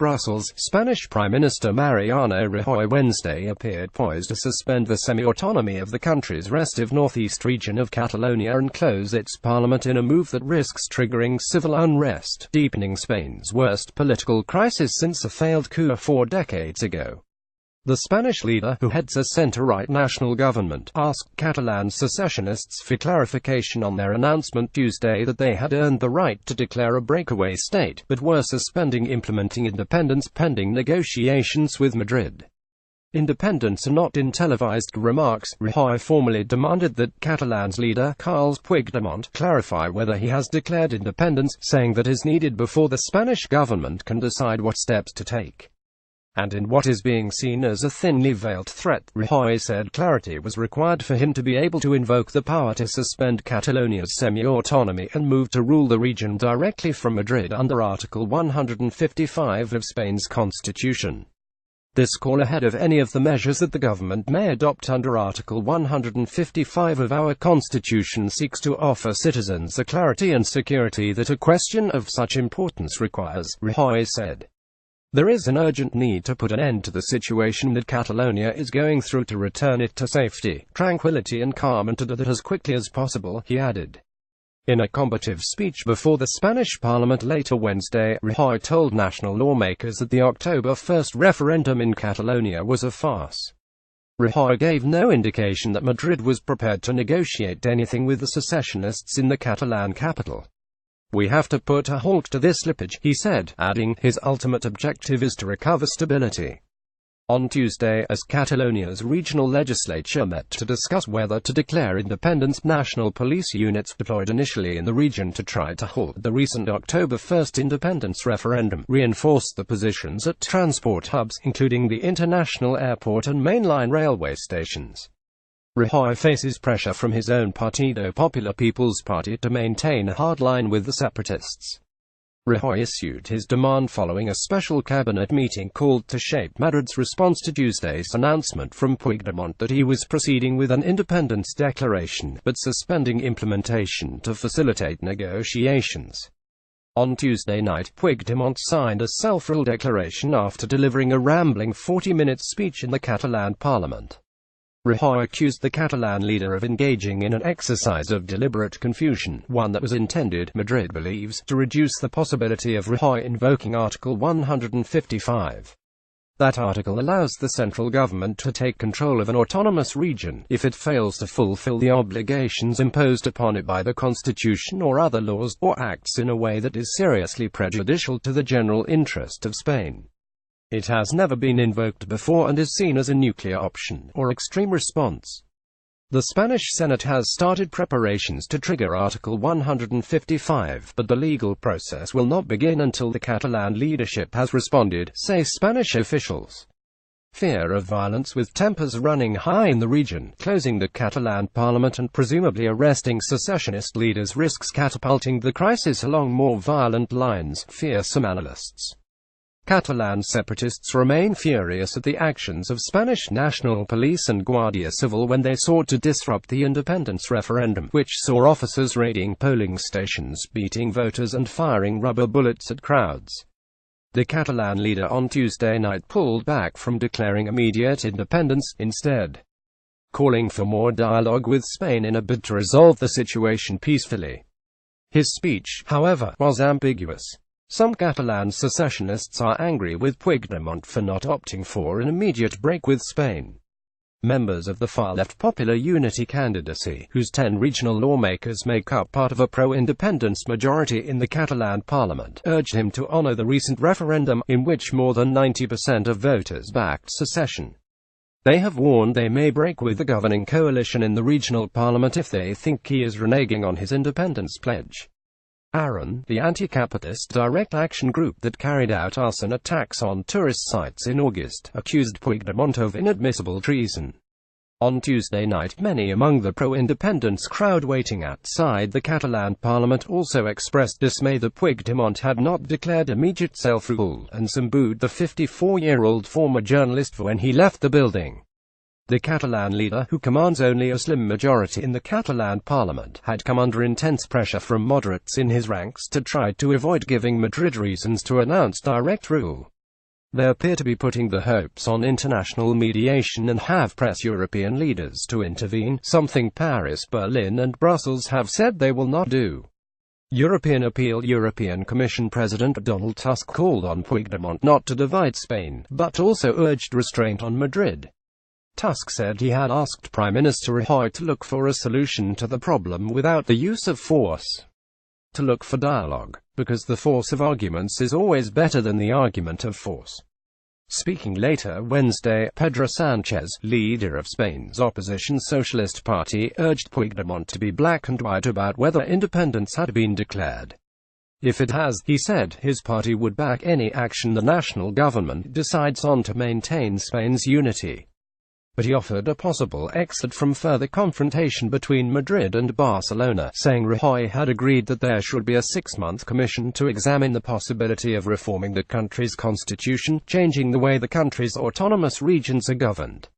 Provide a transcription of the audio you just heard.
Brussels. Spanish Prime Minister Mariano Rajoy Wednesday appeared poised to suspend the semi-autonomy of the country's restive northeast region of Catalonia and close its parliament in a move that risks triggering civil unrest, deepening Spain's worst political crisis since a failed coup 4 decades ago. The Spanish leader, who heads a centre-right national government, asked Catalan secessionists for clarification on their announcement Tuesday that they had earned the right to declare a breakaway state, but were suspending implementing independence pending negotiations with Madrid. Independents are not in televised remarks. Rajoy formally demanded that Catalan's leader, Carles Puigdemont, clarify whether he has declared independence, saying that is needed before the Spanish government can decide what steps to take. And in what is being seen as a thinly veiled threat, Rajoy said clarity was required for him to be able to invoke the power to suspend Catalonia's semi-autonomy and move to rule the region directly from Madrid under Article 155 of Spain's constitution. This call ahead of any of the measures that the government may adopt under Article 155 of our constitution seeks to offer citizens the clarity and security that a question of such importance requires, Rajoy said. There is an urgent need to put an end to the situation that Catalonia is going through to return it to safety, tranquility and calm, and to do that as quickly as possible, he added. In a combative speech before the Spanish parliament later Wednesday, Rajoy told national lawmakers that the October 1st referendum in Catalonia was a farce. Rajoy gave no indication that Madrid was prepared to negotiate anything with the secessionists in the Catalan capital. We have to put a halt to this slippage, he said, adding, his ultimate objective is to recover stability. On Tuesday, as Catalonia's regional legislature met to discuss whether to declare independence, national police units deployed initially in the region to try to halt the recent October 1st independence referendum reinforced the positions at transport hubs, including the international airport and mainline railway stations. Rajoy faces pressure from his own Partido Popular People's Party to maintain a hard line with the separatists. Rajoy issued his demand following a special cabinet meeting called to shape Madrid's response to Tuesday's announcement from Puigdemont that he was proceeding with an independence declaration, but suspending implementation to facilitate negotiations. On Tuesday night, Puigdemont signed a self-rule declaration after delivering a rambling 40-minute speech in the Catalan parliament. Rajoy accused the Catalan leader of engaging in an exercise of deliberate confusion, one that was intended, Madrid believes, to reduce the possibility of Rajoy invoking Article 155. That article allows the central government to take control of an autonomous region if it fails to fulfill the obligations imposed upon it by the constitution or other laws, or acts in a way that is seriously prejudicial to the general interest of Spain. It has never been invoked before and is seen as a nuclear option, or extreme response. The Spanish Senate has started preparations to trigger Article 155, but the legal process will not begin until the Catalan leadership has responded, say Spanish officials. Fear of violence with tempers running high in the region, closing the Catalan parliament and presumably arresting secessionist leaders risks catapulting the crisis along more violent lines, fear some analysts. Catalan separatists remain furious at the actions of Spanish National Police and Guardia Civil when they sought to disrupt the independence referendum, which saw officers raiding polling stations, beating voters and firing rubber bullets at crowds. The Catalan leader on Tuesday night pulled back from declaring immediate independence, instead calling for more dialogue with Spain in a bid to resolve the situation peacefully. His speech, however, was ambiguous. Some Catalan secessionists are angry with Puigdemont for not opting for an immediate break with Spain. Members of the far-left Popular Unity candidacy, whose 10 regional lawmakers make up part of a pro-independence majority in the Catalan parliament, urged him to honor the recent referendum, in which more than 90% of voters backed secession. They have warned they may break with the governing coalition in the regional parliament if they think he is reneging on his independence pledge. ARAN, the anti-capitalist direct action group that carried out arson attacks on tourist sites in August, accused Puigdemont of inadmissible treason. On Tuesday night, many among the pro-independence crowd waiting outside the Catalan parliament also expressed dismay that Puigdemont had not declared immediate self-rule, and some booed the 54-year-old former journalist when he left the building. The Catalan leader, who commands only a slim majority in the Catalan parliament, had come under intense pressure from moderates in his ranks to try to avoid giving Madrid reasons to announce direct rule. They appear to be putting their hopes on international mediation and have pressed European leaders to intervene, something Paris, Berlin and Brussels have said they will not do. European Commission President Donald Tusk called on Puigdemont not to divide Spain, but also urged restraint on Madrid. Tusk said he had asked Prime Minister Rajoy to look for a solution to the problem without the use of force. To look for dialogue, because the force of arguments is always better than the argument of force. Speaking later Wednesday, Pedro Sánchez, leader of Spain's opposition Socialist Party, urged Puigdemont to be black and white about whether independence had been declared. If it has, he said, his party would back any action the national government decides on to maintain Spain's unity. But he offered a possible exit from further confrontation between Madrid and Barcelona, saying Rajoy had agreed that there should be a 6-month commission to examine the possibility of reforming the country's constitution, changing the way the country's autonomous regions are governed.